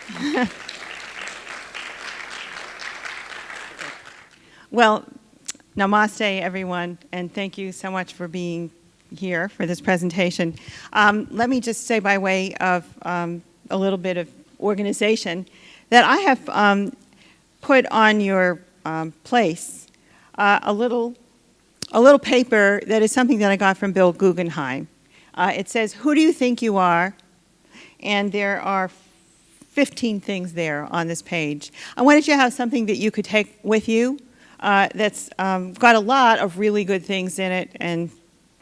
Hello. Well, namaste, everyone, and thank you so much for being here for this presentation. Let me just say by way of a little bit of organization that I have put on your place a little paper that is something that I got from Bill Guggenheim. It says, "Who do you think you are?" And there are 15 things there on this page. I wanted you to have something that you could take with you that's got a lot of really good things in it, and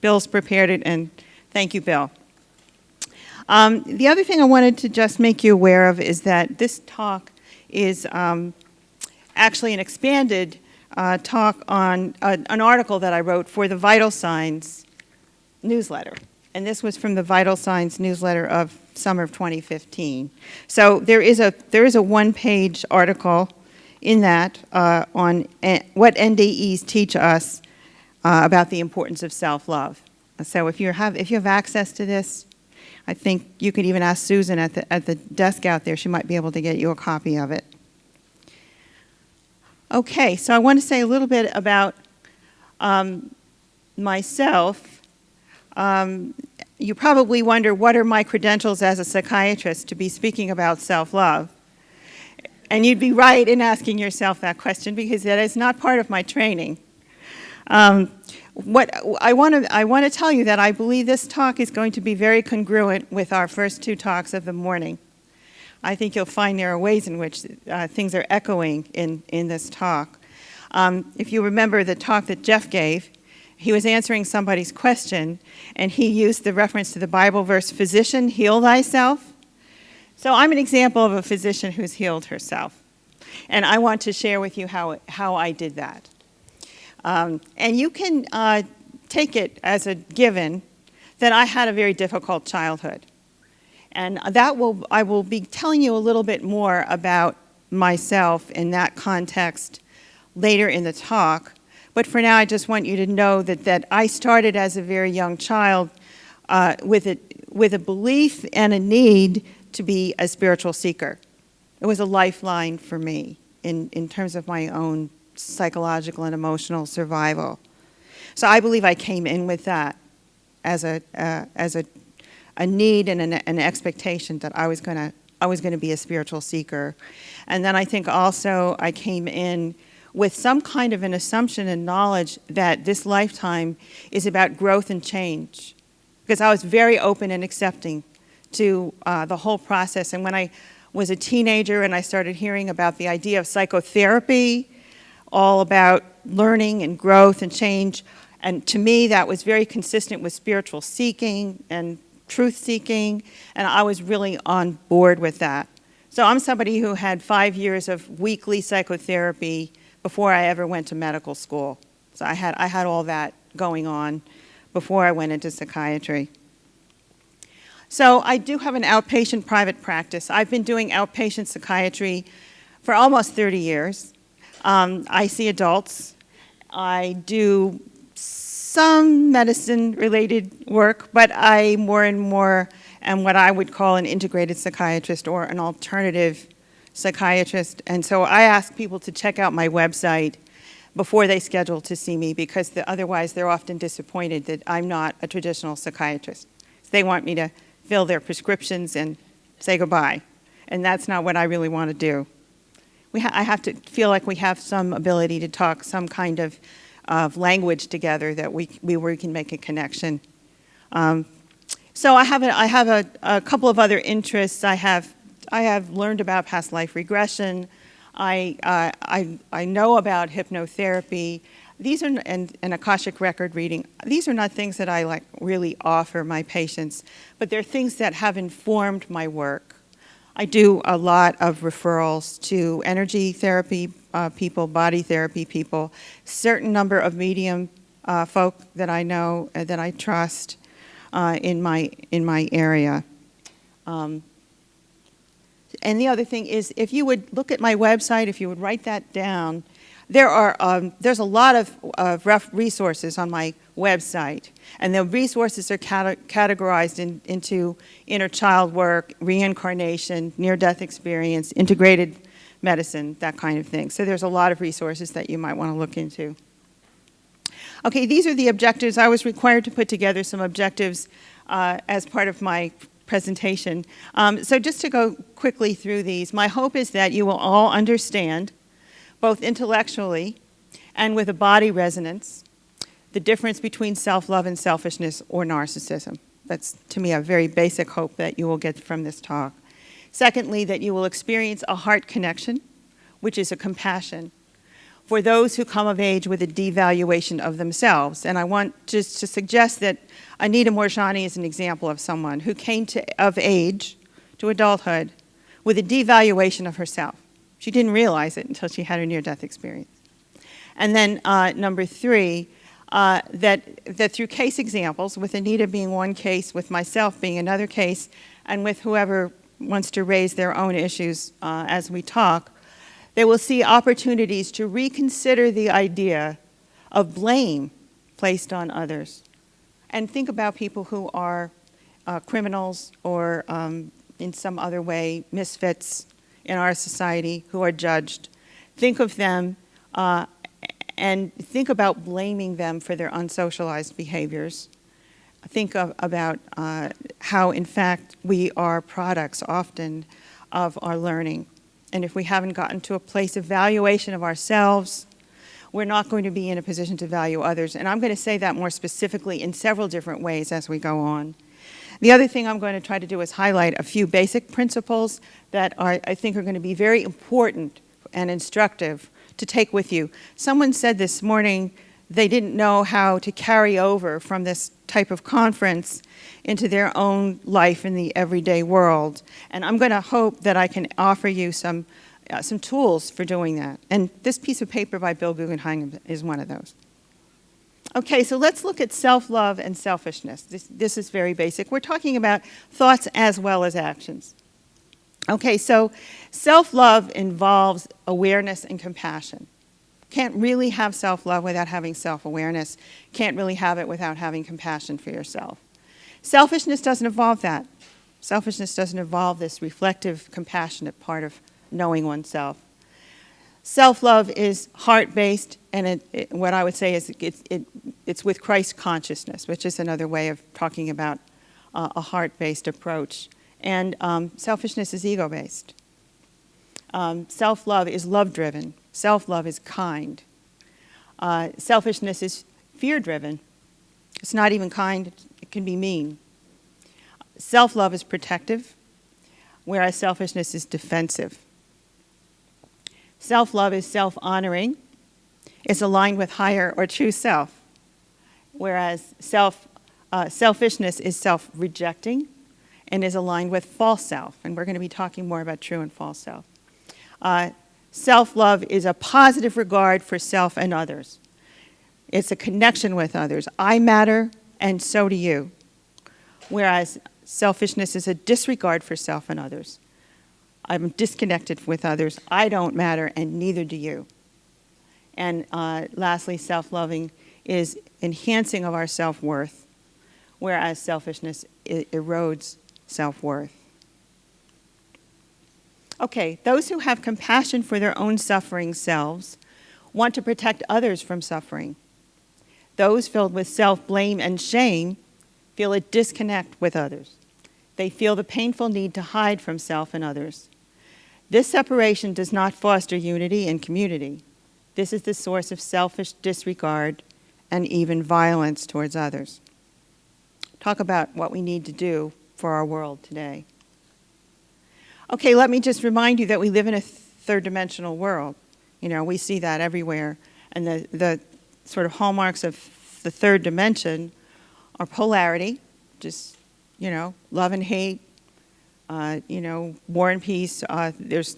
Bill's prepared it, and thank you, Bill. The other thing I wanted to just make you aware of is that this talk is actually an expanded talk on an article that I wrote for the Vital Signs newsletter. And this was from the Vital Signs newsletter of summer of 2015. So there is a one-page article in that on what NDEs teach us about the importance of self-love. So if you have access to this, I think you could even ask Susan at the desk out there. She might be able to get you a copy of it. Okay, so I want to say a little bit about myself. You probably wonder, what are my credentials as a psychiatrist to be speaking about self-love? And you'd be right in asking yourself that question, because that is not part of my training. What I want to tell you that I believe this talk is going to be very congruent with our first two talks of the morning. I think you'll find there are ways in which things are echoing in this talk. If you remember the talk that Jeff gave, he was answering somebody's question, and he used the reference to the Bible verse, "Physician, heal thyself." So I'm an example of a physician who's healed herself. And I want to share with you how I did that. And you can take it as a given that I had a very difficult childhood. And I will be telling you a little bit more about myself in that context later in the talk. But for now, I just want you to know that I started as a very young child with a belief and a need to be a spiritual seeker. It was a lifeline for me in terms of my own psychological and emotional survival. So I believe I came in with that as a need and an expectation that I was going to be a spiritual seeker. And then I think also I came in with some kind of an assumption and knowledge that this lifetime is about growth and change, because I was very open and accepting to the whole process. And when I was a teenager and I started hearing about the idea of psychotherapy, all about learning and growth and change, and to me that was very consistent with spiritual seeking and truth seeking, and I was really on board with that. So I'm somebody who had 5 years of weekly psychotherapy before I ever went to medical school. So I had all that going on before I went into psychiatry. So I do have an outpatient private practice. I've been doing outpatient psychiatry for almost 30 years. I see adults. I do some medicine-related work, but I more and more am what I would call an integrated psychiatrist or an alternative psychiatrist. And so I ask people to check out my website before they schedule to see me, because otherwise they're often disappointed that I'm not a traditional psychiatrist. They want me to fill their prescriptions and say goodbye, and that's not what I really want to do. I have to feel like we have some ability to talk some kind of language together that we can make a connection. So I have a couple of other interests. I have learned about past life regression. I know about hypnotherapy. These are and Akashic record reading. These are not things that I really offer my patients, but they're things that have informed my work. I do a lot of referrals to energy therapy people, body therapy people, certain number of medium folk that I know that I trust in my area. And the other thing is, if you would look at my website, if you would write that down, There's a lot of rough resources on my website, and the resources are categorized into inner child work, reincarnation, near-death experience, integrated medicine, that kind of thing. So there's a lot of resources that you might want to look into. Okay, these are the objectives. I was required to put together some objectives as part of my presentation. So just to go quickly through these, my hope is that you will all understand, both intellectually and with a body resonance, the difference between self-love and selfishness or narcissism. That's, to me, a very basic hope that you will get from this talk. Secondly, that you will experience a heart connection, which is a compassion, for those who come of age with a devaluation of themselves. And I want just to suggest that Anita Moorjani is an example of someone who came of age to adulthood with a devaluation of herself. She didn't realize it until she had her near-death experience. And then number three, that through case examples, with Anita being one case, with myself being another case, and with whoever wants to raise their own issues as we talk, they will see opportunities to reconsider the idea of blame placed on others. And think about people who are criminals or in some other way misfits in our society who are judged. Think of them and think about blaming them for their unsocialized behaviors. Think about how, in fact, we are products often of our learning. And if we haven't gotten to a place of valuation of ourselves, we're not going to be in a position to value others. And I'm going to say that more specifically in several different ways as we go on. The other thing I'm going to try to do is highlight a few basic principles that I think are going to be very important and instructive to take with you. Someone said this morning they didn't know how to carry over from this type of conference into their own life in the everyday world. And I'm going to hope that I can offer you some tools for doing that. And this piece of paper by Bill Guggenheim is one of those. Okay, so let's look at self-love and selfishness. This is very basic. We're talking about thoughts as well as actions. Okay, so self-love involves awareness and compassion. Can't really have self-love without having self-awareness. Can't really have it without having compassion for yourself. Selfishness doesn't involve that. Selfishness doesn't involve this reflective, compassionate part of knowing oneself. Self-love is heart-based, and what I would say is it's with Christ consciousness, which is another way of talking about a heart-based approach. And selfishness is ego-based. Self-love is love-driven. Self-love is kind. Selfishness is fear-driven. It's not even kind, it can be mean. Self-love is protective, whereas selfishness is defensive. Self-love is self-honoring. It's aligned with higher or true self, whereas selfishness is self-rejecting and is aligned with false self. And we're going to be talking more about true and false self. Self-love is a positive regard for self and others. It's a connection with others. I matter, and so do you. Whereas selfishness is a disregard for self and others. I'm disconnected with others. I don't matter, and neither do you. And lastly, self-loving is enhancing of our self-worth, whereas selfishness erodes self-worth. Okay, those who have compassion for their own suffering selves want to protect others from suffering. Those filled with self-blame and shame feel a disconnect with others. They feel the painful need to hide from self and others. This separation does not foster unity and community. This is the source of selfish disregard and even violence towards others. Talk about what we need to do for our world today. Okay, let me just remind you that we live in a third-dimensional world. You know, we see that everywhere. And the sort of hallmarks of the third dimension are polarity, just, you know, love and hate, war and peace. There's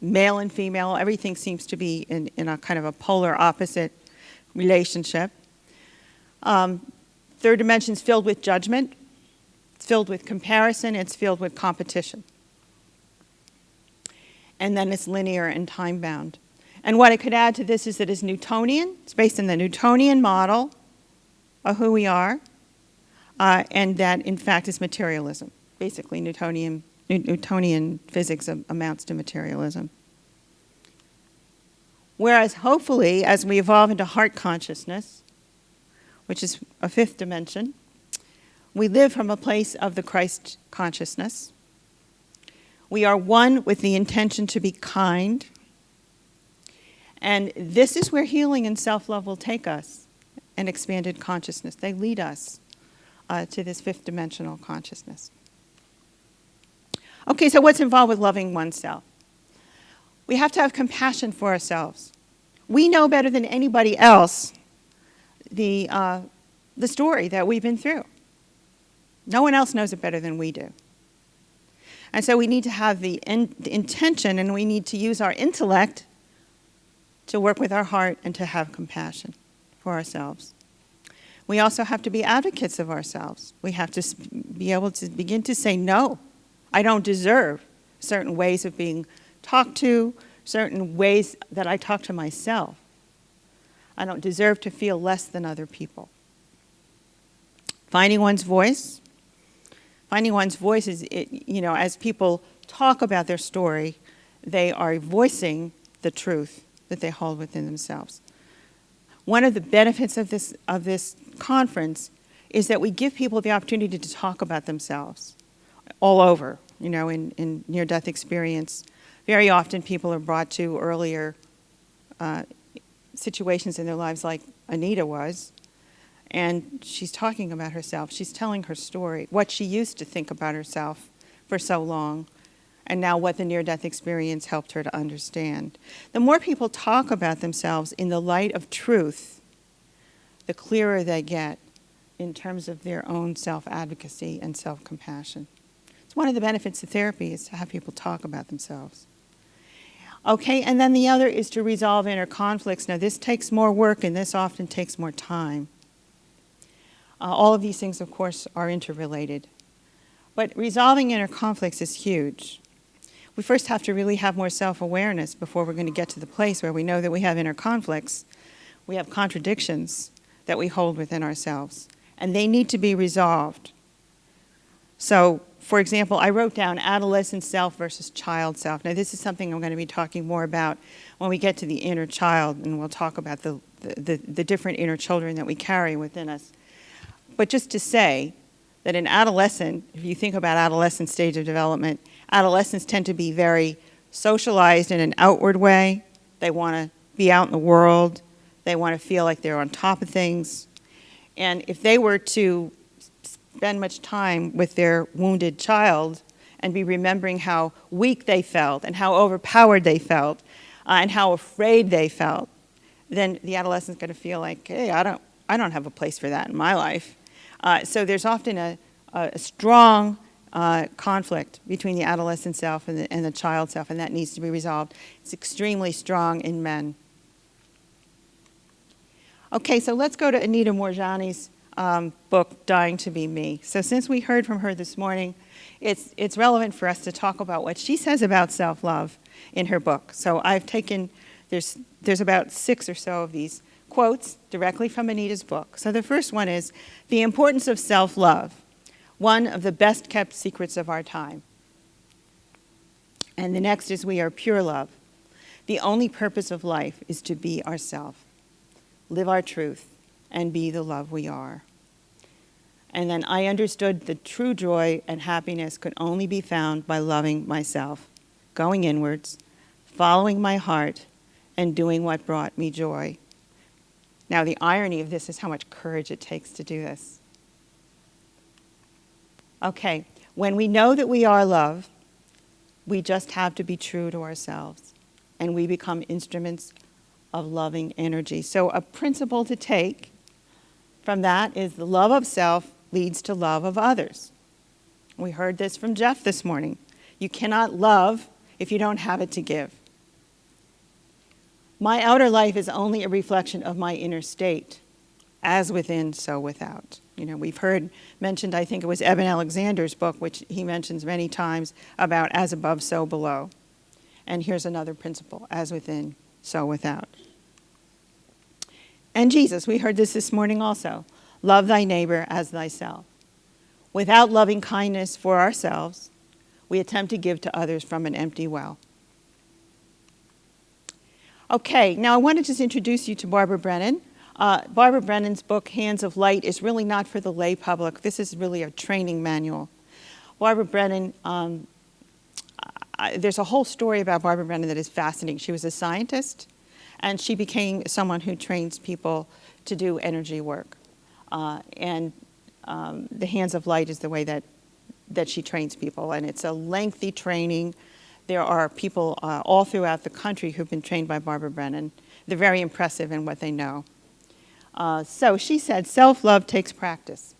male and female. Everything seems to be in a kind of a polar opposite relationship. Third dimension is filled with judgment. It's filled with comparison. It's filled with competition. And then it's linear and time-bound. And what I could add to this is that it's Newtonian. It's based on the Newtonian model of who we are, and that, in fact, is materialism. Basically, Newtonian physics amounts to materialism. Whereas, hopefully, as we evolve into heart consciousness, which is a fifth dimension, we live from a place of the Christ consciousness. We are one with the intention to be kind. And this is where healing and self-love will take us, and expanded consciousness. They lead us to this fifth dimensional consciousness. Okay, so what's involved with loving oneself? We have to have compassion for ourselves. We know better than anybody else the story that we've been through. No one else knows it better than we do. And so we need to have the intention, and we need to use our intellect to work with our heart and to have compassion for ourselves. We also have to be advocates of ourselves. We have to be able to begin to say, no, I don't deserve certain ways of being talked to, certain ways that I talk to myself. I don't deserve to feel less than other people. Finding one's voice. Finding one's voice is, as people talk about their story, they are voicing the truth that they hold within themselves. One of the benefits of this conference is that we give people the opportunity to talk about themselves all over, in near-death experience. Very often people are brought to earlier situations in their lives like Anita was, and she's talking about herself. She's telling her story, what she used to think about herself for so long, and now what the near-death experience helped her to understand. The more people talk about themselves in the light of truth, the clearer they get in terms of their own self-advocacy and self-compassion. It's one of the benefits of therapy is to have people talk about themselves. Okay, and then the other is to resolve inner conflicts. Now, this takes more work, and this often takes more time. All of these things, of course, are interrelated. But resolving inner conflicts is huge. We first have to really have more self-awareness before we're going to get to the place where we know that we have inner conflicts. We have contradictions that we hold within ourselves, and they need to be resolved. So, for example, I wrote down adolescent self versus child self. Now, this is something I'm going to be talking more about when we get to the inner child, and we'll talk about the different inner children that we carry within us. But just to say that in adolescent, if you think about adolescent stage of development, adolescents tend to be very socialized in an outward way. They want to be out in the world. They want to feel like they're on top of things. And if they were to spend much time with their wounded child and be remembering how weak they felt and how overpowered they felt and how afraid they felt, then the adolescent's going to feel like, hey, I don't have a place for that in my life. So there's often a strong conflict between the adolescent self and the child self, and that needs to be resolved. It's extremely strong in men. Okay, so let's go to Anita Moorjani's book, Dying to Be Me. So since we heard from her this morning, it's relevant for us to talk about what she says about self-love in her book. So I've taken, there's about 6 or so of these quotes directly from Anita's book. So the first one is, the importance of self-love, one of the best kept secrets of our time. And the next is, we are pure love. The only purpose of life is to be ourselves, live our truth, and be the love we are. And then, I understood the true joy and happiness could only be found by loving myself, going inwards, following my heart, and doing what brought me joy. Now, the irony of this is how much courage it takes to do this. Okay, when we know that we are love, we just have to be true to ourselves, and we become instruments of loving energy. So a principle to take from that is, the love of self leads to love of others. We heard this from Jeff this morning. You cannot love if you don't have it to give. My outer life is only a reflection of my inner state, as within, so without. We've heard mentioned, I think it was Eben Alexander's book, which he mentions many times, about as above, so below. And here's another principle, as within, so without. And Jesus, we heard this morning also, love thy neighbor as thyself. Without loving kindness for ourselves, we attempt to give to others from an empty well. Okay, now I want to just introduce you to Barbara Brennan. Barbara Brennan's book, Hands of Light, is really not for the lay public. This is really a training manual. Barbara Brennan, there's a whole story about Barbara Brennan that is fascinating. She was a scientist, and she became someone who trains people to do energy work. The Hands of Light is the way that she trains people, and it's a lengthy training. There are people all throughout the country who've been trained by Barbara Brennan. They're very impressive in what they know. So she said, self-love takes practice.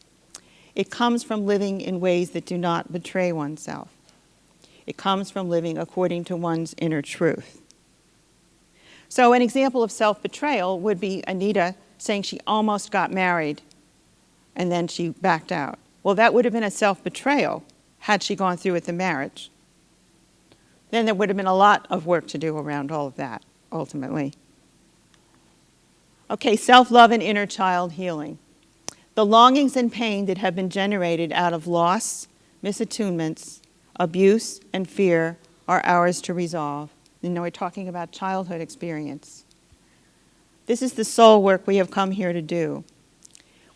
It comes from living in ways that do not betray oneself. It comes from living according to one's inner truth. So an example of self-betrayal would be Anita saying she almost got married and then she backed out. Well, that would have been a self-betrayal had she gone through with the marriage. Then there would have been a lot of work to do around all of that, ultimately. Okay, self-love and inner child healing. The longings and pain that have been generated out of loss, misattunements, abuse, and fear are ours to resolve. You know, we're talking about childhood experience. This is the soul work we have come here to do.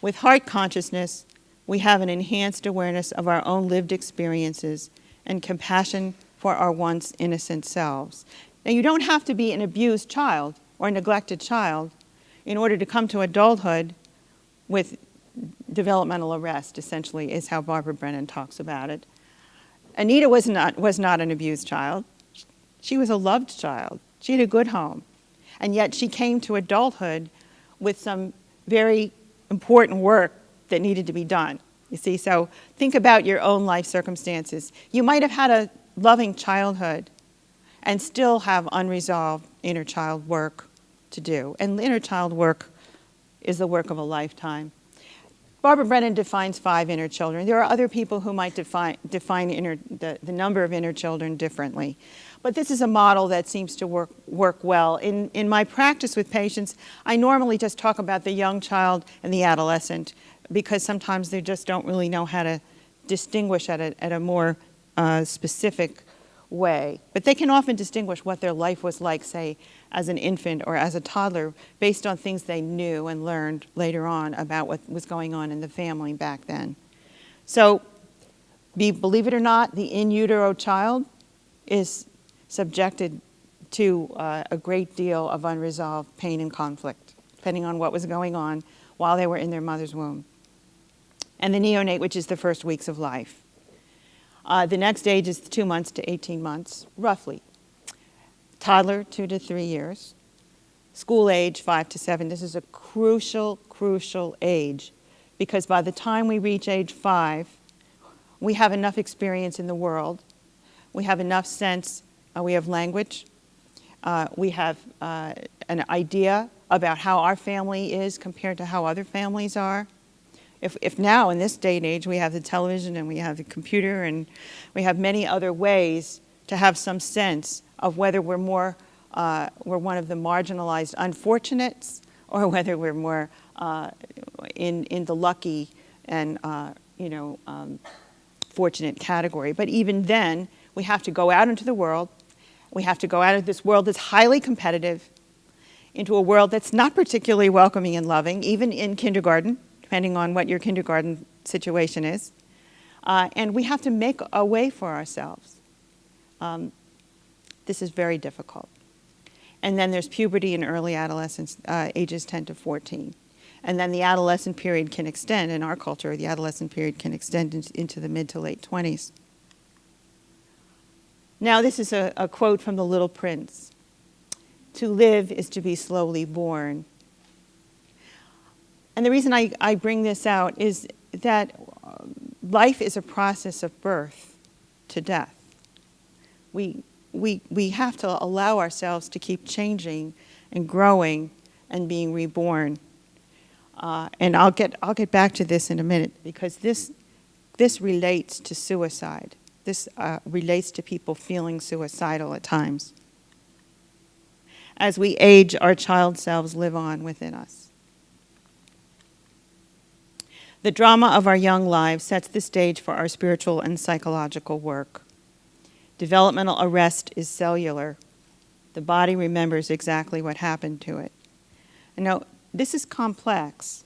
With heart consciousness, we have an enhanced awareness of our own lived experiences and compassion for our once innocent selves. Now, you don't have to be an abused child or a neglected child in order to come to adulthood with developmental arrest, essentially, is how Barbara Brennan talks about it. Anita was not an abused child. She was a loved child. She had a good home. And yet she came to adulthood with some very important work that needed to be done. You see, so think about your own life circumstances. You might have had a loving childhood and still have unresolved inner child work to do. And inner child work is the work of a lifetime. Barbara Brennan defines 5 inner children. There are other people who might define the number of inner children differently. But this is a model that seems to work well. In my practice with patients, I normally just talk about the young child and the adolescent because sometimes they just don't really know how to distinguish at a more specific way. But they can often distinguish what their life was like, say, as an infant or as a toddler, based on things they knew and learned later on about what was going on in the family back then. So, believe it or not, the in utero child is subjected to a great deal of unresolved pain and conflict, depending on what was going on while they were in their mother's womb. And the neonate, which is the first weeks of life. The next age is 2 months to 18 months, roughly. Toddler, 2 to 3 years. School age, 5 to 7. This is a crucial, crucial age because by the time we reach age 5, we have enough experience in the world. We have enough sense. We have language. We have an idea about how our family is compared to how other families are. If now, in this day and age, we have the television and we have the computer and we have many other ways to have some sense of whether we're one of the marginalized unfortunates or whether we're more in the lucky and fortunate category. But even then, we have to go out into the world. We have to go out of this world that's highly competitive into a world that's not particularly welcoming and loving, even in kindergarten, depending on what your kindergarten situation is. And we have to make a way for ourselves. This is very difficult. And then there's puberty and early adolescence, ages 10 to 14. And then the adolescent period can extend, in our culture, the adolescent period can extend into the mid to late 20s. Now this is a quote from The Little Prince. To live is to be slowly born. And the reason I bring this out is that life is a process of birth to death. We have to allow ourselves to keep changing and growing and being reborn. And I'll get back to this in a minute because this relates to suicide. This relates to people feeling suicidal at times. As we age, our child selves live on within us. The drama of our young lives sets the stage for our spiritual and psychological work. Developmental arrest is cellular. The body remembers exactly what happened to it. And now, this is complex.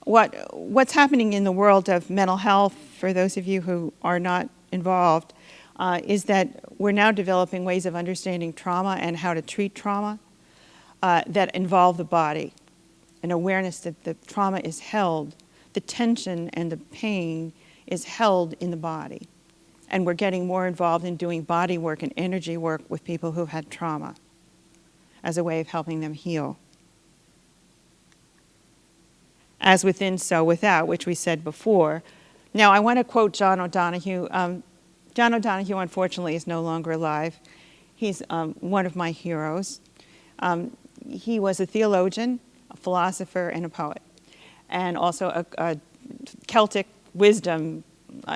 What's happening in the world of mental health, for those of you who are not involved, is that we're now developing ways of understanding trauma and how to treat trauma that involve the body. An awareness that the trauma is held, the tension and the pain is held in the body. And we're getting more involved in doing body work and energy work with people who've had trauma as a way of helping them heal. As within, so without, which we said before. Now, I want to quote John O'Donohue. John O'Donohue, unfortunately, is no longer alive. He's one of my heroes. He was a theologian, a philosopher, and a poet, and also a Celtic wisdom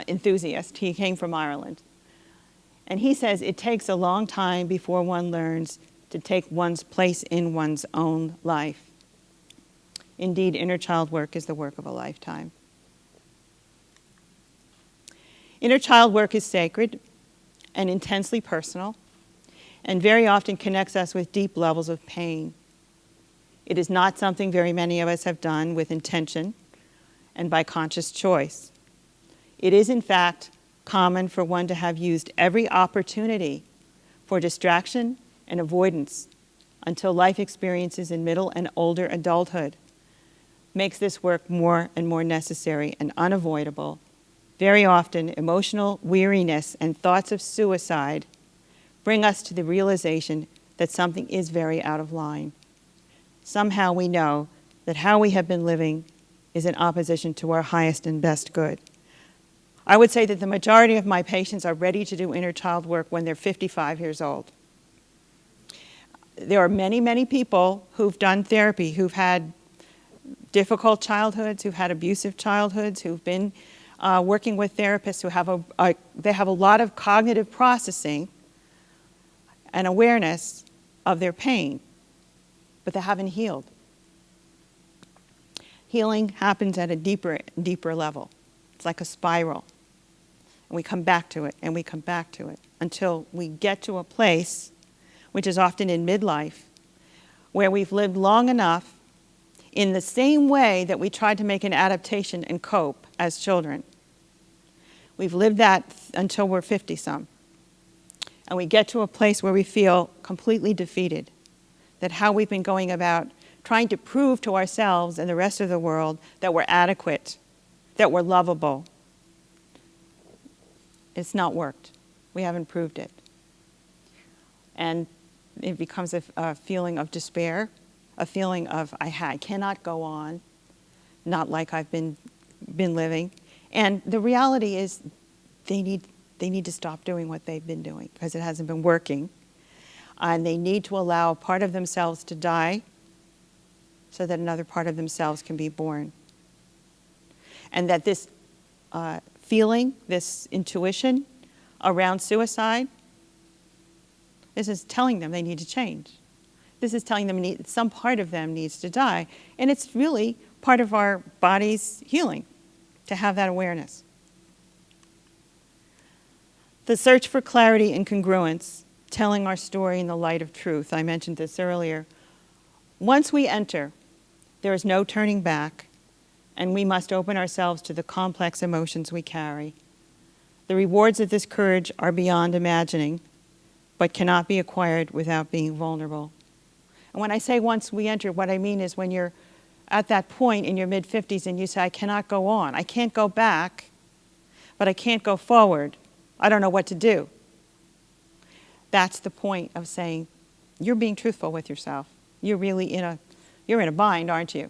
enthusiast. He came from Ireland. And he says it takes a long time before one learns to take one's place in one's own life. Indeed, inner child work is the work of a lifetime. Inner child work is sacred and intensely personal, and very often connects us with deep levels of pain. It is not something very many of us have done with intention and by conscious choice. It is, in fact, common for one to have used every opportunity for distraction and avoidance until life experiences in middle and older adulthood makes this work more and more necessary and unavoidable. Very often, emotional weariness and thoughts of suicide bring us to the realization that something is very out of line. Somehow we know that how we have been living is in opposition to our highest and best good. I would say that the majority of my patients are ready to do inner child work when they're 55 years old. There are many, many people who've done therapy, who've had difficult childhoods, who've had abusive childhoods, who've been working with therapists who have a lot of cognitive processing and awareness of their pain, but they haven't healed. Healing happens at a deeper level. It's like a spiral. And we come back to it, and we come back to it, until we get to a place, which is often in midlife, where we've lived long enough in the same way that we tried to make an adaptation and cope as children. We've lived that until we're 50-some. And we get to a place where we feel completely defeated, that how we've been going about trying to prove to ourselves and the rest of the world that we're adequate, that we're lovable. It's not worked. We haven't proved it. And it becomes a feeling of despair, a feeling of I cannot go on, not like I've been living. And the reality is they need to stop doing what they've been doing because it hasn't been working. And they need to allow a part of themselves to die so that another part of themselves can be born. And that this feeling, this intuition around suicide, this is telling them they need to change. This is telling them some part of them needs to die. And it's really part of our body's healing to have that awareness. The search for clarity and congruence, telling our story in the light of truth. I mentioned this earlier. Once we enter, there is no turning back, and we must open ourselves to the complex emotions we carry. The rewards of this courage are beyond imagining, but cannot be acquired without being vulnerable. And when I say once we enter, what I mean is when you're at that point in your mid-50s and you say, I cannot go on. I can't go back, but I can't go forward. I don't know what to do. That's the point of saying, you're being truthful with yourself. You're really you're in a bind, aren't you?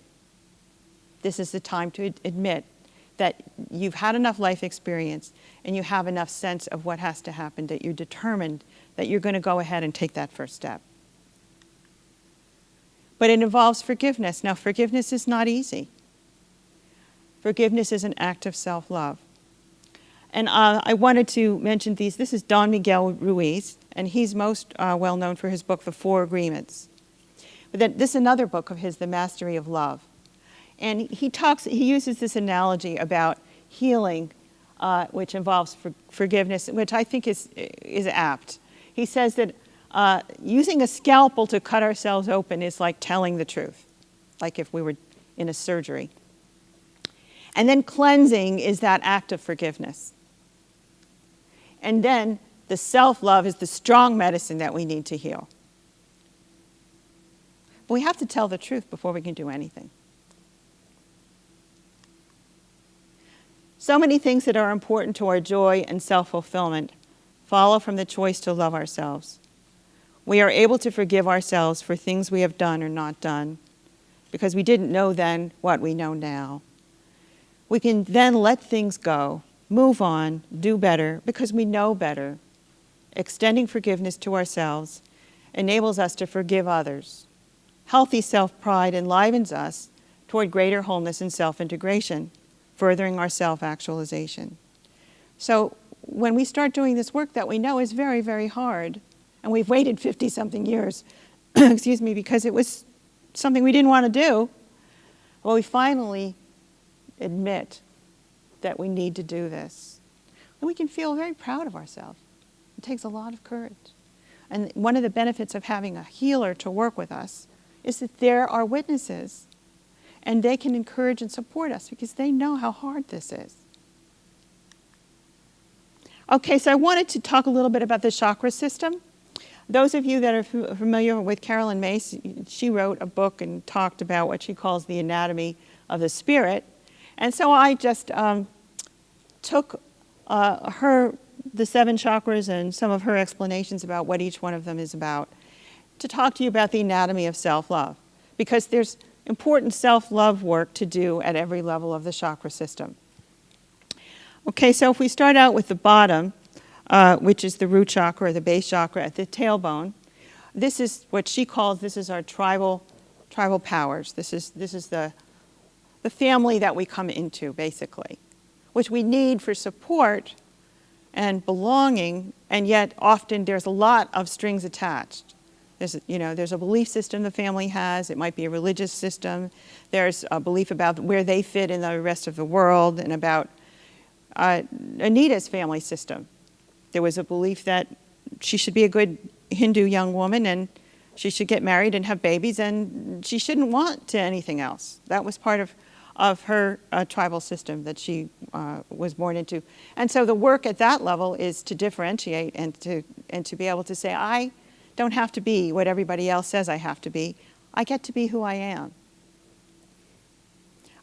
This is the time to admit that you've had enough life experience and you have enough sense of what has to happen, that you're determined that you're going to go ahead and take that first step. But it involves forgiveness. Now, forgiveness is not easy. Forgiveness is an act of self-love. And I wanted to mention these. This is Don Miguel Ruiz, and he's most well known for his book, The Four Agreements. But then this is another book of his, The Mastery of Love. And he uses this analogy about healing, which involves forgiveness, which I think is apt. He says that using a scalpel to cut ourselves open is like telling the truth, like if we were in a surgery. And then cleansing is that act of forgiveness. And then the self-love is the strong medicine that we need to heal. But we have to tell the truth before we can do anything. So many things that are important to our joy and self-fulfillment follow from the choice to love ourselves. We are able to forgive ourselves for things we have done or not done because we didn't know then what we know now. We can then let things go, move on, do better because we know better. Extending forgiveness to ourselves enables us to forgive others. Healthy self-pride enlivens us toward greater wholeness and self-integration, furthering our self-actualization. So when we start doing this work that we know is very, very hard, and we've waited 50-something years, excuse me, because it was something we didn't want to do, well, we finally admit that we need to do this. And we can feel very proud of ourselves. It takes a lot of courage. And one of the benefits of having a healer to work with us is that there are witnesses, and they can encourage and support us because they know how hard this is. Okay, so I wanted to talk a little bit about the chakra system. Those of you that are familiar with Carolyn Mace, she wrote a book and talked about what she calls the anatomy of the spirit. And so I just took the 7 chakras and some of her explanations about what each one of them is about to talk to you about the anatomy of self-love, because there's important self-love work to do at every level of the chakra system. Okay, so if we start out with the bottom, which is the root chakra or the base chakra at the tailbone, this is what she calls, this is our tribal powers. This is the family that we come into, basically, which we need for support and belonging, and yet often there's a lot of strings attached. There's a belief system the family has. It might be a religious system. There's a belief about where they fit in the rest of the world, and about Anita's family system. There was a belief that she should be a good Hindu young woman and she should get married and have babies, and she shouldn't want to anything else. That was part of her tribal system that she was born into. And so the work at that level is to differentiate and to be able to say, I don't have to be what everybody else says I have to be. I get to be who I am.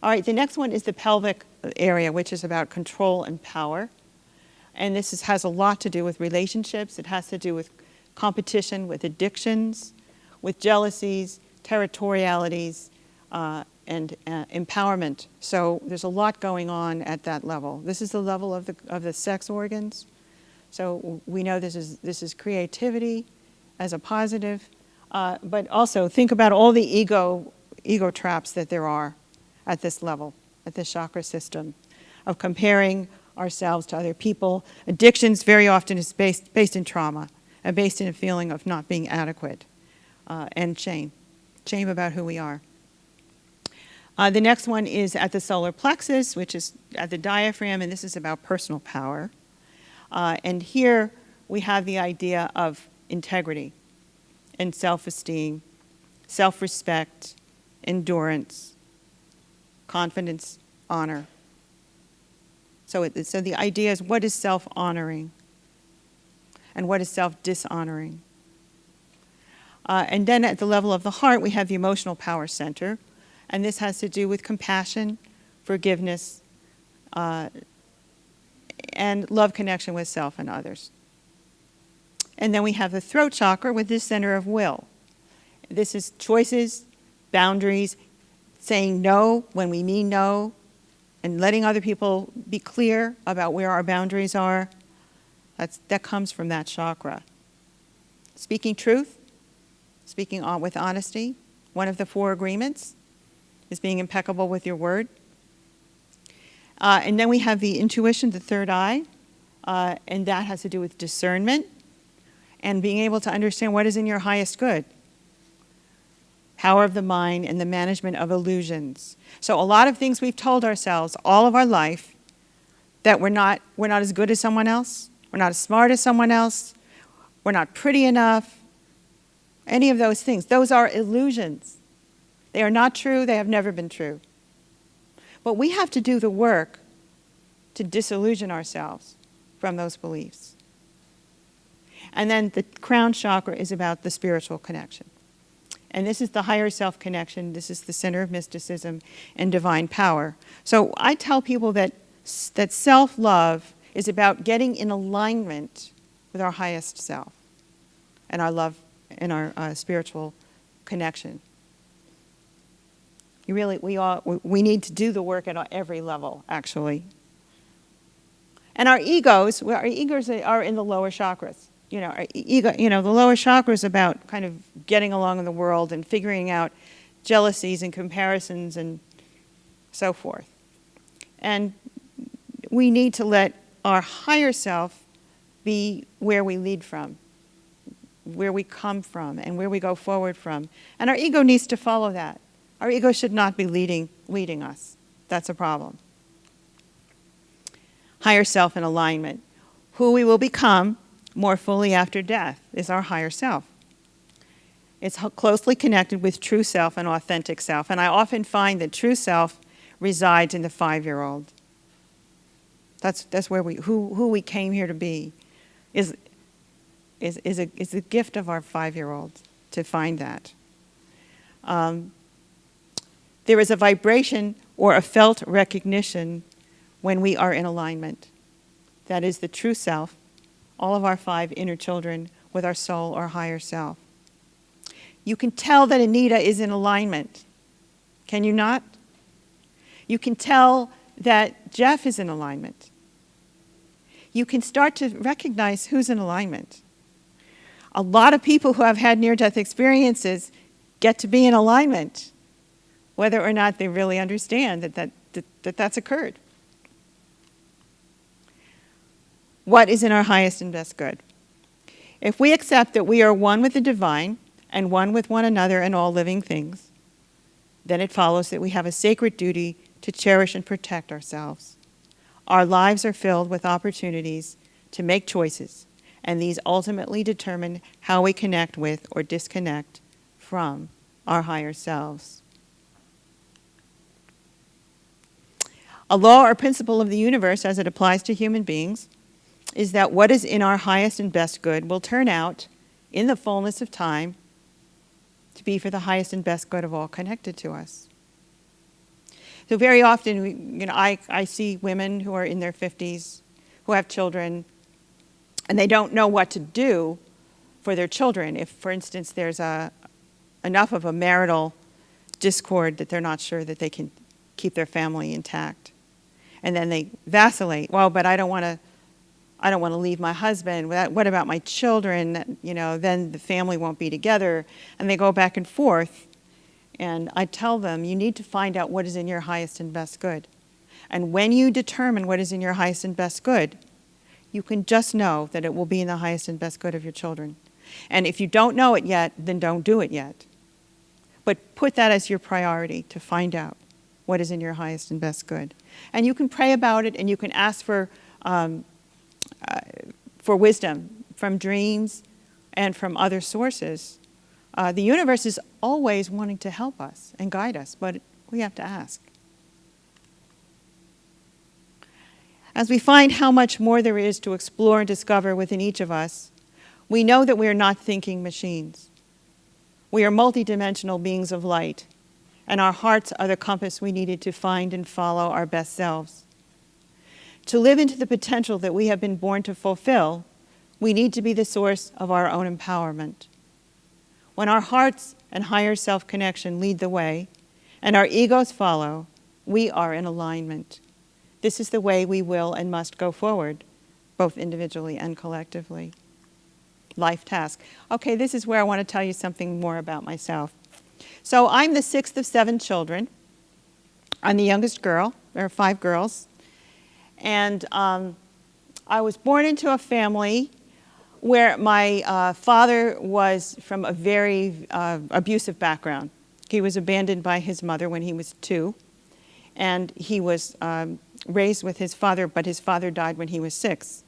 All right, the next one is the pelvic area, which is about control and power. And this has a lot to do with relationships. It has to do with competition, with addictions, with jealousies, territorialities, and empowerment. So there's a lot going on at that level. This is the level of the sex organs. So we know this is creativity as a positive, but also think about all the ego traps that there are at this level, at this chakra system, of comparing ourselves to other people. Addictions very often is based in trauma and based in a feeling of not being adequate, and shame about who we are. The next one is at the solar plexus, which is at the diaphragm, and this is about personal power. And here we have the idea of integrity and self-esteem, self-respect, endurance, confidence, honor. So the idea is, what is self-honoring and what is self-dishonoring? And then at the level of the heart, we have the emotional power center. And this has to do with compassion, forgiveness, and love connection with self and others. And then we have the throat chakra with this center of will. This is choices, boundaries, saying no when we mean no, and letting other people be clear about where our boundaries are. That comes from that chakra. Speaking truth, speaking with honesty. One of the 4 agreements is being impeccable with your word. And then we have the intuition, the third eye, and that has to do with discernment and being able to understand what is in your highest good. power of the mind, and the management of illusions. So a lot of things we've told ourselves all of our life, that we're not as good as someone else, we're not as smart as someone else, we're not pretty enough, any of those things. Those are illusions. They are not true, they have never been true. But we have to do the work to disillusion ourselves from those beliefs. And then the crown chakra is about the spiritual connection. And this is the higher self connection. This is the center of mysticism and divine power. So I tell people that self-love is about getting in alignment with our highest self and our love and our spiritual connection. We need to do the work at every level, actually. And our egos are in the lower chakras. Our ego, the lower chakra is about kind of getting along in the world and figuring out jealousies and comparisons and so forth. And we need to let our higher self be where we lead from, where we come from, and where we go forward from. And our ego needs to follow that. Our ego should not be leading us. That's a problem. Higher self in alignment. Who we will become more fully after death is our higher self. It's closely connected with true self and authentic self. And I often find that true self resides in the 5-year-old. That's where who we came here to be is a gift of our 5-year-old to find that. There is a vibration or a felt recognition when we are in alignment. That is the true self, all of our 5 inner children with our soul or higher self. You can tell that Anita is in alignment. Can you not? You can tell that Jeff is in alignment. You can start to recognize who's in alignment. A lot of people who have had near-death experiences get to be in alignment, whether or not they really understand that's occurred. What is in our highest and best good? If we accept that we are one with the divine and one with one another and all living things, then it follows that we have a sacred duty to cherish and protect ourselves. Our lives are filled with opportunities to make choices, and these ultimately determine how we connect with or disconnect from our higher selves. A law or principle of the universe as it applies to human beings is that what is in our highest and best good will turn out, in the fullness of time, to be for the highest and best good of all connected to us. So very often, I see women who are in their 50s, who have children, and they don't know what to do for their children. If, for instance, there's enough of a marital discord that they're not sure that they can keep their family intact. And then they vacillate. Well, but I don't want to leave my husband. What about my children? Then the family won't be together. And they go back and forth. And I tell them, you need to find out what is in your highest and best good. And when you determine what is in your highest and best good, you can just know that it will be in the highest and best good of your children. And if you don't know it yet, then don't do it yet. But put that as your priority, to find out what is in your highest and best good. And you can pray about it, and you can ask for wisdom from dreams and from other sources. The universe is always wanting to help us and guide us, but we have to ask. As we find how much more there is to explore and discover within each of us, we know that we are not thinking machines. We are multidimensional beings of light, and our hearts are the compass we needed to find and follow our best selves. To live into the potential that we have been born to fulfill, we need to be the source of our own empowerment. When our hearts and higher self-connection lead the way, and our egos follow, we are in alignment. This is the way we will and must go forward, both individually and collectively. Life task. Okay, this is where I want to tell you something more about myself. So I'm the 6th of 7 children. I'm the youngest girl. There are 5 girls. And I was born into a family where my father was from a very abusive background. He was abandoned by his mother when he was 2, and he was raised with his father, but his father died when he was 6.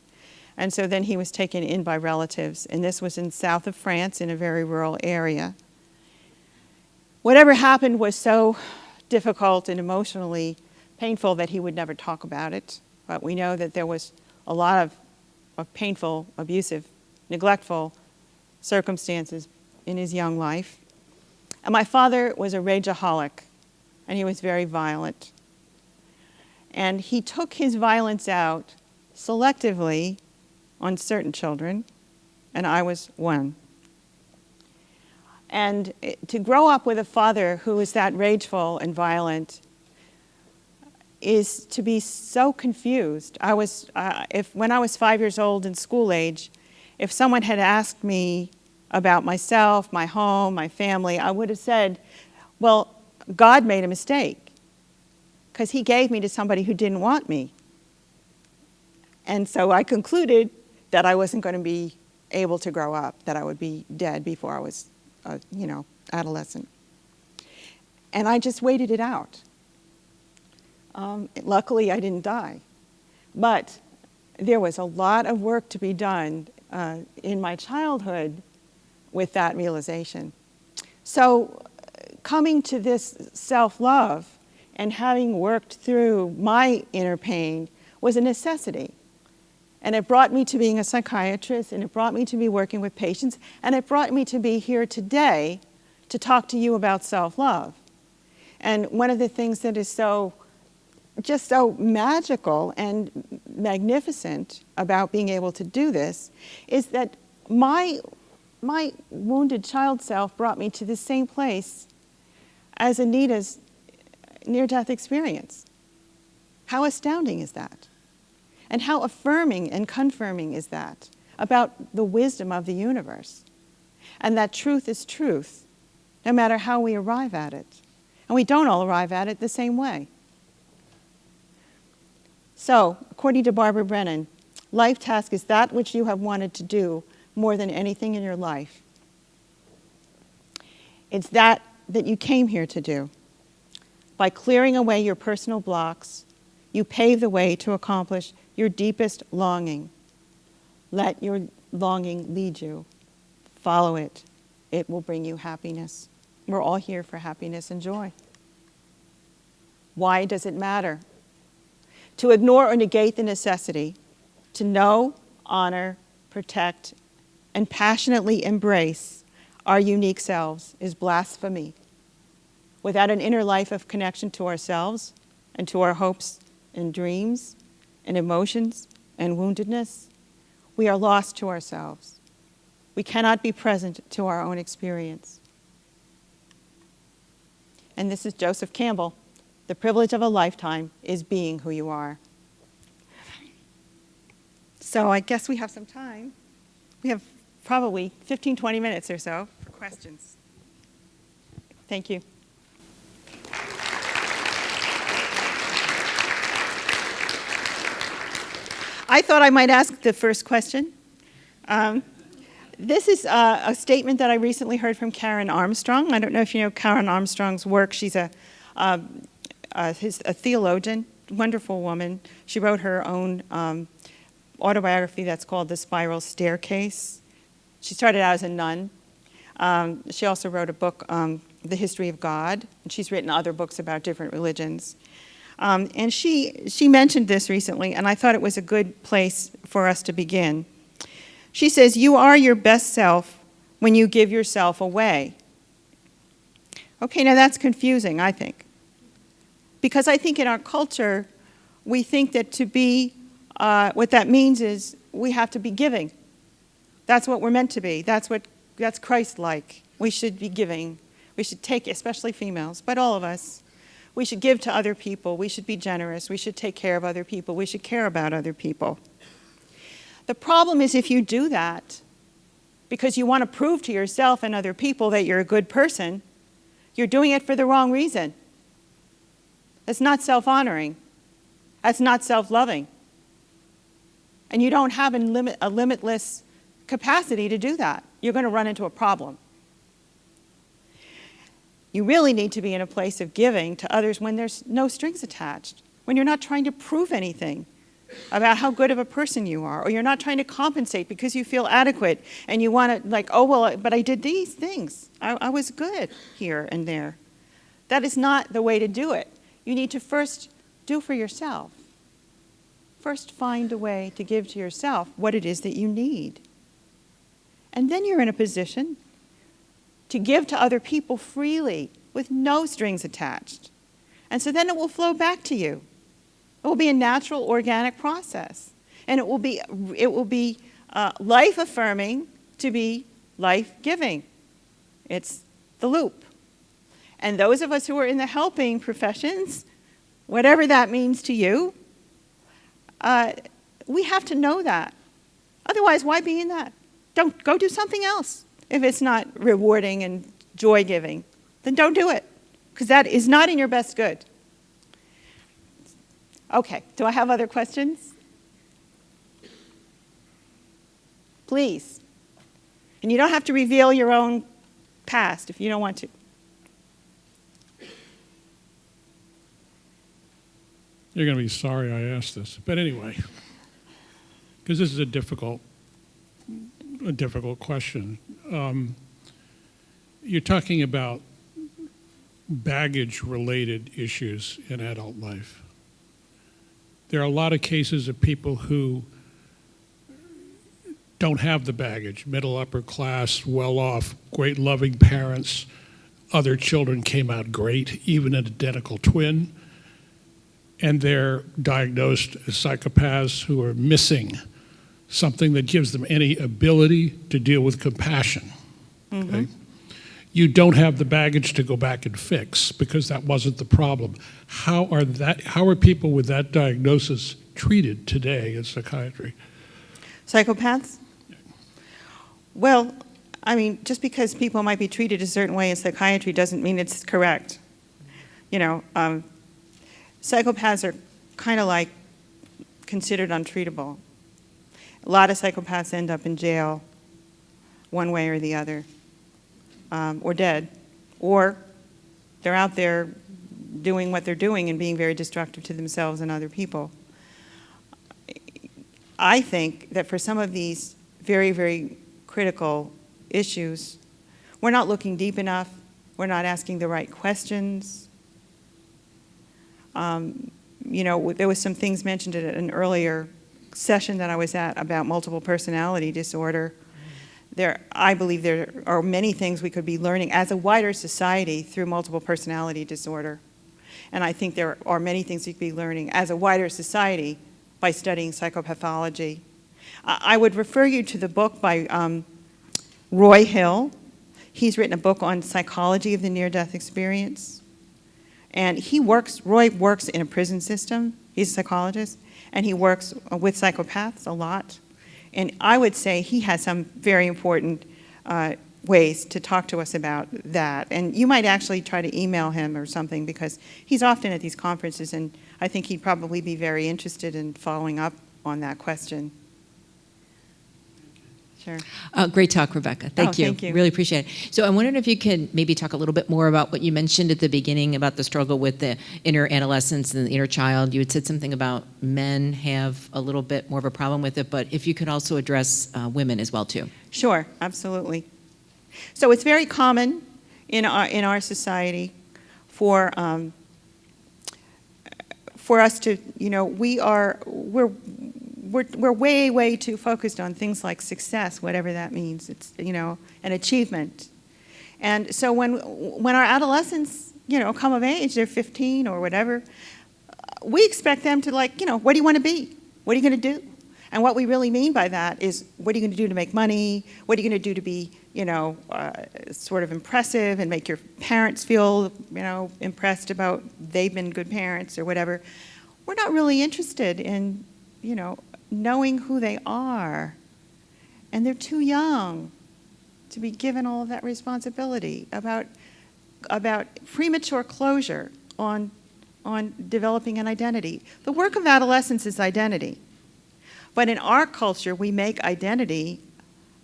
And so then he was taken in by relatives, and this was in south of France in a very rural area. Whatever happened was so difficult and emotionally painful that he would never talk about it, but we know that there was a lot of painful, abusive, neglectful circumstances in his young life. And my father was a rageaholic, and he was very violent. And he took his violence out selectively on certain children, and I was one. And to grow up with a father who is that rageful and violent is to be so confused. When I was 5 years old in school age, if someone had asked me about myself, my home, my family, I would have said, well, God made a mistake because he gave me to somebody who didn't want me. And so I concluded that I wasn't going to be able to grow up, that I would be dead before I was, adolescent. And I just waited it out. Luckily, I didn't die. But there was a lot of work to be done in my childhood with that realization. So coming to this self-love and having worked through my inner pain was a necessity. And it brought me to being a psychiatrist, and it brought me to be working with patients, and it brought me to be here today to talk to you about self-love. And one of the things that is just so magical and magnificent about being able to do this is that my wounded child self brought me to the same place as Anita's near-death experience. How astounding is that? And how affirming and confirming is that about the wisdom of the universe? And that truth is truth, no matter how we arrive at it. And we don't all arrive at it the same way. So, according to Barbara Brennan, life task is that which you have wanted to do more than anything in your life. It's that you came here to do. By clearing away your personal blocks, you pave the way to accomplish your deepest longing. Let your longing lead you. Follow it. It will bring you happiness. We're all here for happiness and joy. Why does it matter? To ignore or negate the necessity to know, honor, protect, and passionately embrace our unique selves is blasphemy. Without an inner life of connection to ourselves and to our hopes and dreams and emotions and woundedness, we are lost to ourselves. We cannot be present to our own experience. And this is Joseph Campbell. The privilege of a lifetime is being who you are. So I guess we have some time. We have probably 15, 20 minutes or so for questions. Thank you. I thought I might ask the first question. This is a statement that I recently heard from Karen Armstrong. I don't know if you know Karen Armstrong's work. She's a theologian, wonderful woman. She wrote her own autobiography that's called The Spiral Staircase. She started out as a nun. She also wrote a book, The History of God, and she's written other books about different religions. And she mentioned this recently, and I thought it was a good place for us to begin. She says, you are your best self when you give yourself away. Okay, now that's confusing, I think. Because I think in our culture, we think that to be, what that means is we have to be giving. That's what we're meant to be. That's Christ-like. We should be giving. We should take, especially females, but all of us. We should give to other people. We should be generous. We should take care of other people. We should care about other people. The problem is if you do that because you want to prove to yourself and other people that you're a good person, you're doing it for the wrong reason. That's not self-honoring. That's not self-loving. And you don't have a limitless capacity to do that. You're going to run into a problem. You really need to be in a place of giving to others when there's no strings attached, when you're not trying to prove anything about how good of a person you are, or you're not trying to compensate because you feel adequate and you want to, like, oh, well, but I did these things. I was good here and there. That is not the way to do it. You need to first do for yourself. First find a way to give to yourself what it is that you need. And then you're in a position to give to other people freely with no strings attached. And so then it will flow back to you. It will be a natural, organic process. And it will be life-affirming to be life-giving. It's the loop. And those of us who are in the helping professions, whatever that means to you, we have to know that. Otherwise, why be in that? Don't go do something else. If it's not rewarding and joy-giving, then don't do it, because that is not in your best good. Okay, do I have other questions? Please. And you don't have to reveal your own past if you don't want to. You're going to be sorry I asked this. But anyway, because this is a difficult question. You're talking about baggage-related issues in adult life. There are a lot of cases of people who don't have the baggage, middle, upper class, well-off, great loving parents. Other children came out great, even an identical twin. And they're diagnosed as psychopaths who are missing something that gives them any ability to deal with compassion. Mm-hmm. Okay? You don't have the baggage to go back and fix because that wasn't the problem. How are people with that diagnosis treated today in psychiatry? Psychopaths? Yeah. Well, I mean, just because people might be treated a certain way in psychiatry doesn't mean it's correct. You know, psychopaths are kind of like considered untreatable. A lot of psychopaths end up in jail one way or the other, or dead, or they're out there doing what they're doing and being very destructive to themselves and other people. I think that for some of these very, very critical issues, we're not looking deep enough, we're not asking the right questions. You know, there was some things mentioned at an earlier session that I was at about multiple personality disorder. I believe there are many things we could be learning as a wider society through multiple personality disorder. And I think there are many things we could be learning as a wider society by studying psychopathology. I would refer you to the book by Roy Hill. He's written a book on psychology of the near-death experience. And Roy works in a prison system. He's a psychologist. And he works with psychopaths a lot. And I would say he has some very important ways to talk to us about that. And you might actually try to email him or something, because he's often at these conferences, and I think he'd probably be very interested in following up on that question. Sure. Great talk, Rebecca. Thank you. Thank you. Really appreciate it. So I wondered if you could maybe talk a little bit more about what you mentioned at the beginning about the struggle with the inner adolescence and the inner child. You had said something about men have a little bit more of a problem with it, but if you could also address women as well, too. Sure, absolutely. So it's very common in our society for us to, you know, we're way too focused on things like success, whatever that means. It's, you know, an achievement. And so when our adolescents, you know, come of age, they're 15 or whatever, we expect them to, like, you know, what do you want to be? What are you going to do? And what we really mean by that is, what are you going to do to make money? What are you going to do to be, you know, sort of impressive and make your parents feel, you know, impressed about they've been good parents or whatever? We're not really interested in, you know, knowing who they are. And they're too young to be given all of that responsibility about premature closure on developing an identity. The work of adolescence is identity. But in our culture, we make identity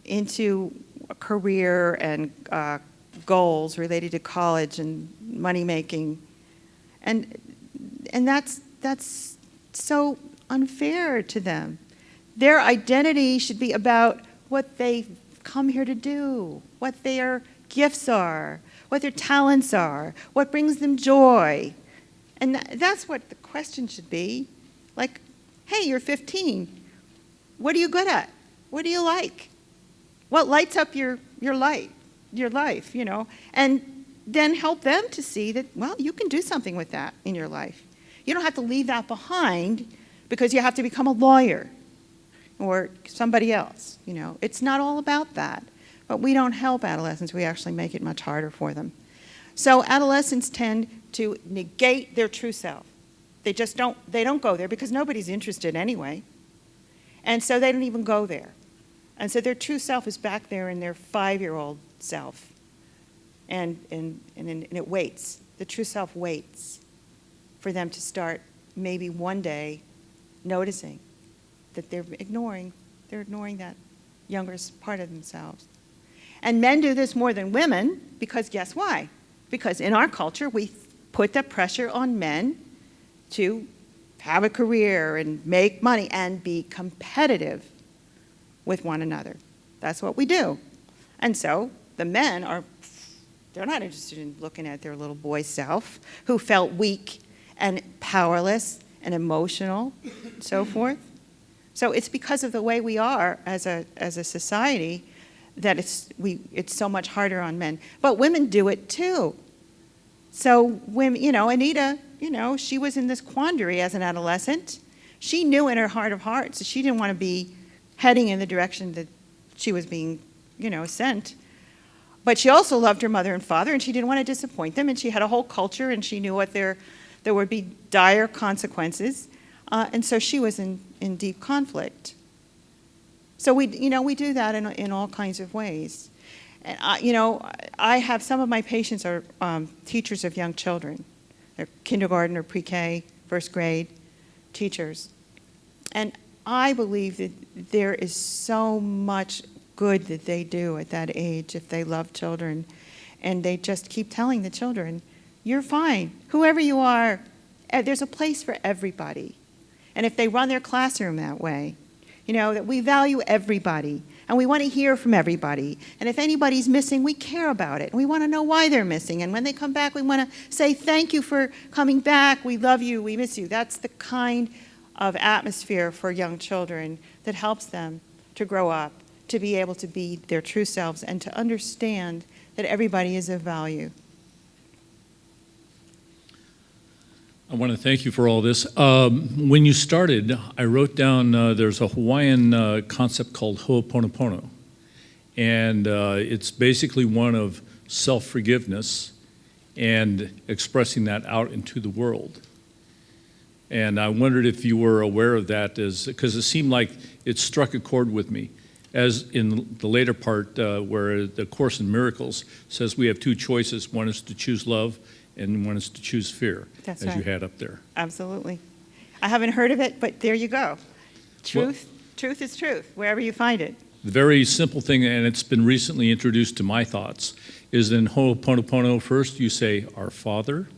into a career and goals related to college and money making. And that's so unfair to them. Their identity should be about what they've come here to do, what their gifts are, what their talents are, what brings them joy. And that's what the question should be. Like, hey, you're 15. What are you good at? What do you like? What lights up your life, you know? And then help them to see that, well, you can do something with that in your life. You don't have to leave that behind because you have to become a lawyer or somebody else, you know. It's not all about that. But we don't help adolescents. We actually make it much harder for them. So adolescents tend to negate their true self. They don't go there because nobody's interested anyway. And so they don't even go there. And so their true self is back there in their 5-year-old self. And it waits. The true self waits for them to start maybe one day noticing that they're ignoring that younger part of themselves. And men do this more than women because guess why? Because in our culture, we put the pressure on men to have a career and make money and be competitive with one another. That's what we do. And so the men they're not interested in looking at their little boy self who felt weak and powerless and emotional and so forth. So it's because of the way we are as a society that it's so much harder on men. But women do it too. So women, you know, Anita, you know, she was in this quandary as an adolescent. She knew in her heart of hearts that she didn't want to be heading in the direction that she was being, you know, sent. But she also loved her mother and father, and she didn't want to disappoint them, and she had a whole culture, and she knew what there would be dire consequences. And so she was in deep conflict. So we do that in all kinds of ways. And I have some of my patients are teachers of young children. They're kindergarten or pre-K, first grade teachers. And I believe that there is so much good that they do at that age if they love children. And they just keep telling the children, you're fine. Whoever you are, there's a place for everybody. And if they run their classroom that way, you know, that we value everybody and we want to hear from everybody. And if anybody's missing, we care about it. And we want to know why they're missing. And when they come back, we want to say, thank you for coming back. We love you. We miss you. That's the kind of atmosphere for young children that helps them to grow up, to be able to be their true selves and to understand that everybody is of value. I want to thank you for all this. When you started, I wrote down there's a Hawaiian concept called ho'oponopono. And it's basically one of self-forgiveness and expressing that out into the world. And I wondered if you were aware of that, because it seemed like it struck a chord with me. As in the later part where the Course in Miracles says we have two choices. One is to choose love and one is to choose fear, That's as right. you had up there. Absolutely. I haven't heard of it, but there you go. Truth is truth, wherever you find it. The very simple thing, and it's been recently introduced to my thoughts, is in Ho'oponopono first you say, Our Father,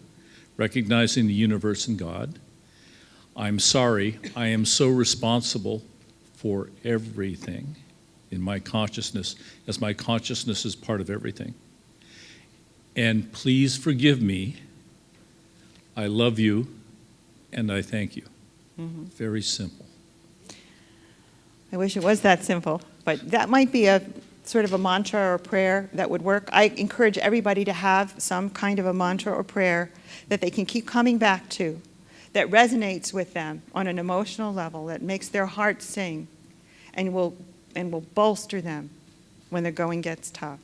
recognizing the universe and God. I'm sorry, I am so responsible for everything in my consciousness, as my consciousness is part of everything. And please forgive me. I love you, and I thank you. Mm-hmm. Very simple. I wish it was that simple, but that might be a sort of a mantra or prayer that would work. I encourage everybody to have some kind of a mantra or prayer that they can keep coming back to, that resonates with them on an emotional level, that makes their heart sing, and will bolster them when the going gets tough.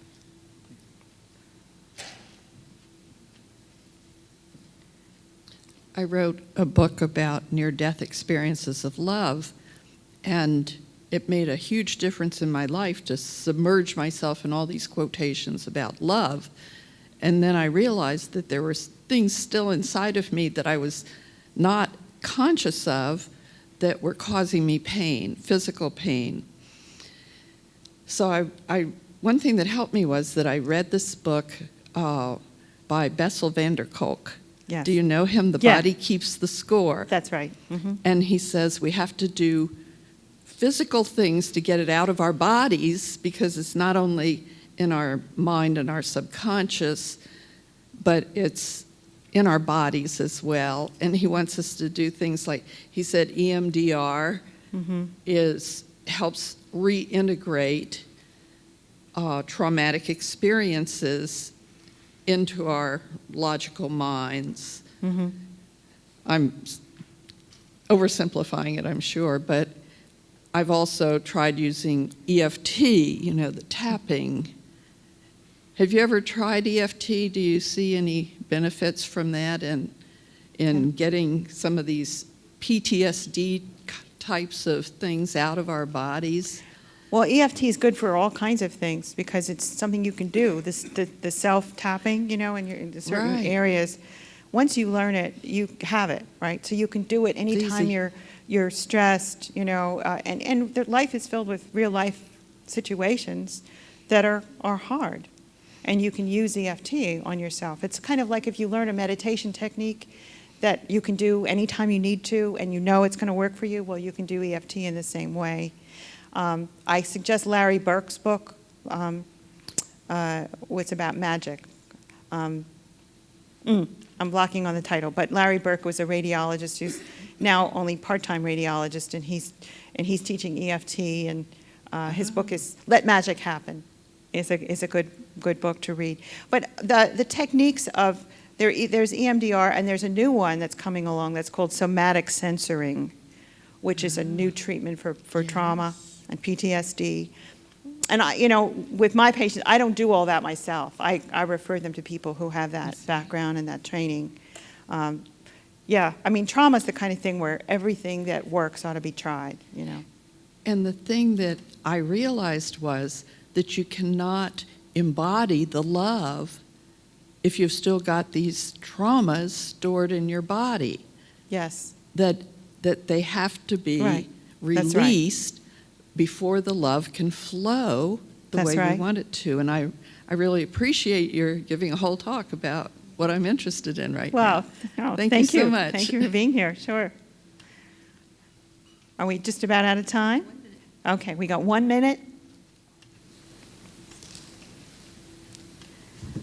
I wrote a book about near-death experiences of love, and it made a huge difference in my life to submerge myself in all these quotations about love. And then I realized that there were things still inside of me that I was not conscious of that were causing me pain, physical pain. So I one thing that helped me was that I read this book by Bessel van der Kolk. Yes. Do you know him? The Yeah. Body Keeps the Score. That's right. Mhm. And he says we have to do physical things to get it out of our bodies, because it's not only in our mind and our subconscious, but it's in our bodies as well. And he wants us to do things like, he said EMDR helps reintegrate traumatic experiences into our logical minds. I'm oversimplifying it, I'm sure, but I've also tried using EFT, the tapping. Have you ever tried EFT? Do you see any benefits from that in getting some of these PTSD types of things out of our bodies? Well, EFT is good for all kinds of things because it's something you can do. The self-tapping, in the certain Right. areas. Once you learn it, you have it, right? So you can do it anytime easy. you're stressed, and their life is filled with real life situations that are hard. And you can use EFT on yourself. It's kind of like if you learn a meditation technique that you can do anytime you need to and you know it's going to work for you, well, you can do EFT in the same way. I suggest Larry Burke's book. It's about magic. I'm blocking on the title, but Larry Burke was a radiologist who's now only part-time radiologist, and he's teaching EFT, and his book is Let Magic Happen. Is a good book to read. But the techniques of there's EMDR, and there's a new one that's coming along that's called Somatic Censoring, which is a new treatment for trauma and PTSD. And with my patients, I don't do all that myself. I refer them to people who have that background and that training. Trauma is the kind of thing where everything that works ought to be tried, And the thing that I realized was that you cannot embody the love if you've still got these traumas stored in your body. Yes. That they have to be Right. That's right. released before the love can flow the That's way right. we want it to. And I really appreciate your giving a whole talk about what I'm interested in right Well, now. thank you so much. Thank you for being here. Sure. Are we just about out of time? Okay, we got 1 minute.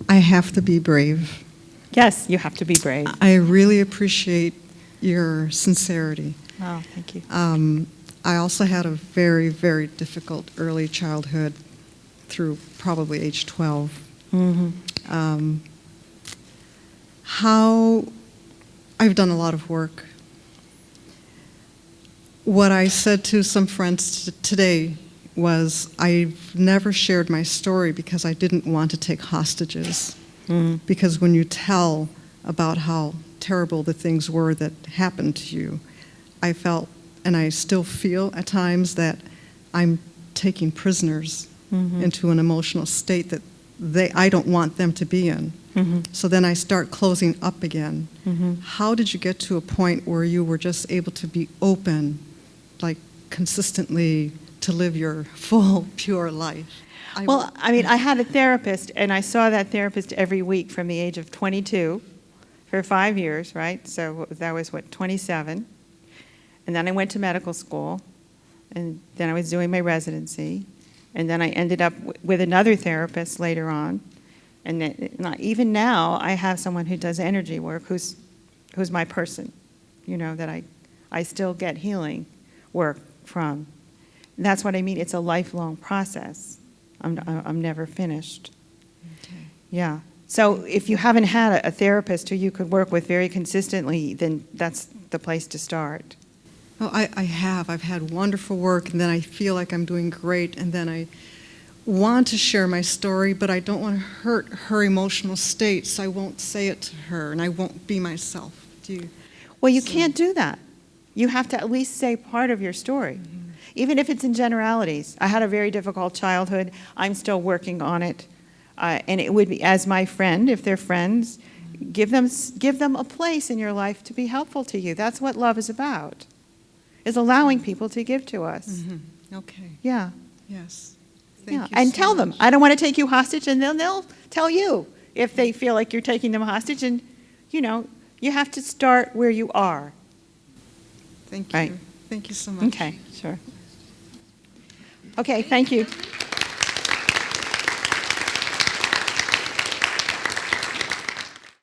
I have to be brave. Yes, you have to be brave. I really appreciate your sincerity. Oh, thank you. I also had a very, very difficult early childhood through probably age 12. I've done a lot of work. What I said to some friends today was I've never shared my story because I didn't want to take hostages. Because when you tell about how terrible the things were that happened to you, I felt, and I still feel at times, that I'm taking prisoners into an emotional state that I don't want them to be in. So then I start closing up again. How did you get to a point where you were just able to be open, like consistently, to live your full, pure life? I had a therapist, and I saw that therapist every week from the age of 22 for 5 years, right? So that was, 27? And then I went to medical school, and then I was doing my residency, and then I ended up with another therapist later on. And then, even now, I have someone who does energy work who's my person, that I still get healing work from. And that's what I mean. It's a lifelong process. I'm never finished. Okay. Yeah. So if you haven't had a therapist who you could work with very consistently, then that's the place to start. Oh, I have. I've had wonderful work, and then I feel like I'm doing great, and then I want to share my story, but I don't want to hurt her emotional state, so I won't say it to her, and I won't be myself. Well, you can't do that. You have to at least say part of your story, even if it's in generalities. I had a very difficult childhood. I'm still working on it. And it would be, as my friend, if they're friends, give them a place in your life to be helpful to you. That's what love is about, is allowing people to give to us. Okay. Yeah. Yes. Thank Yeah, you and so tell them, much. I don't want to take you hostage, and they'll tell you if they feel like you're taking them hostage. And, you have to start where you are. Thank you. Right. Thank you so much. Okay, sure. Okay, thank you.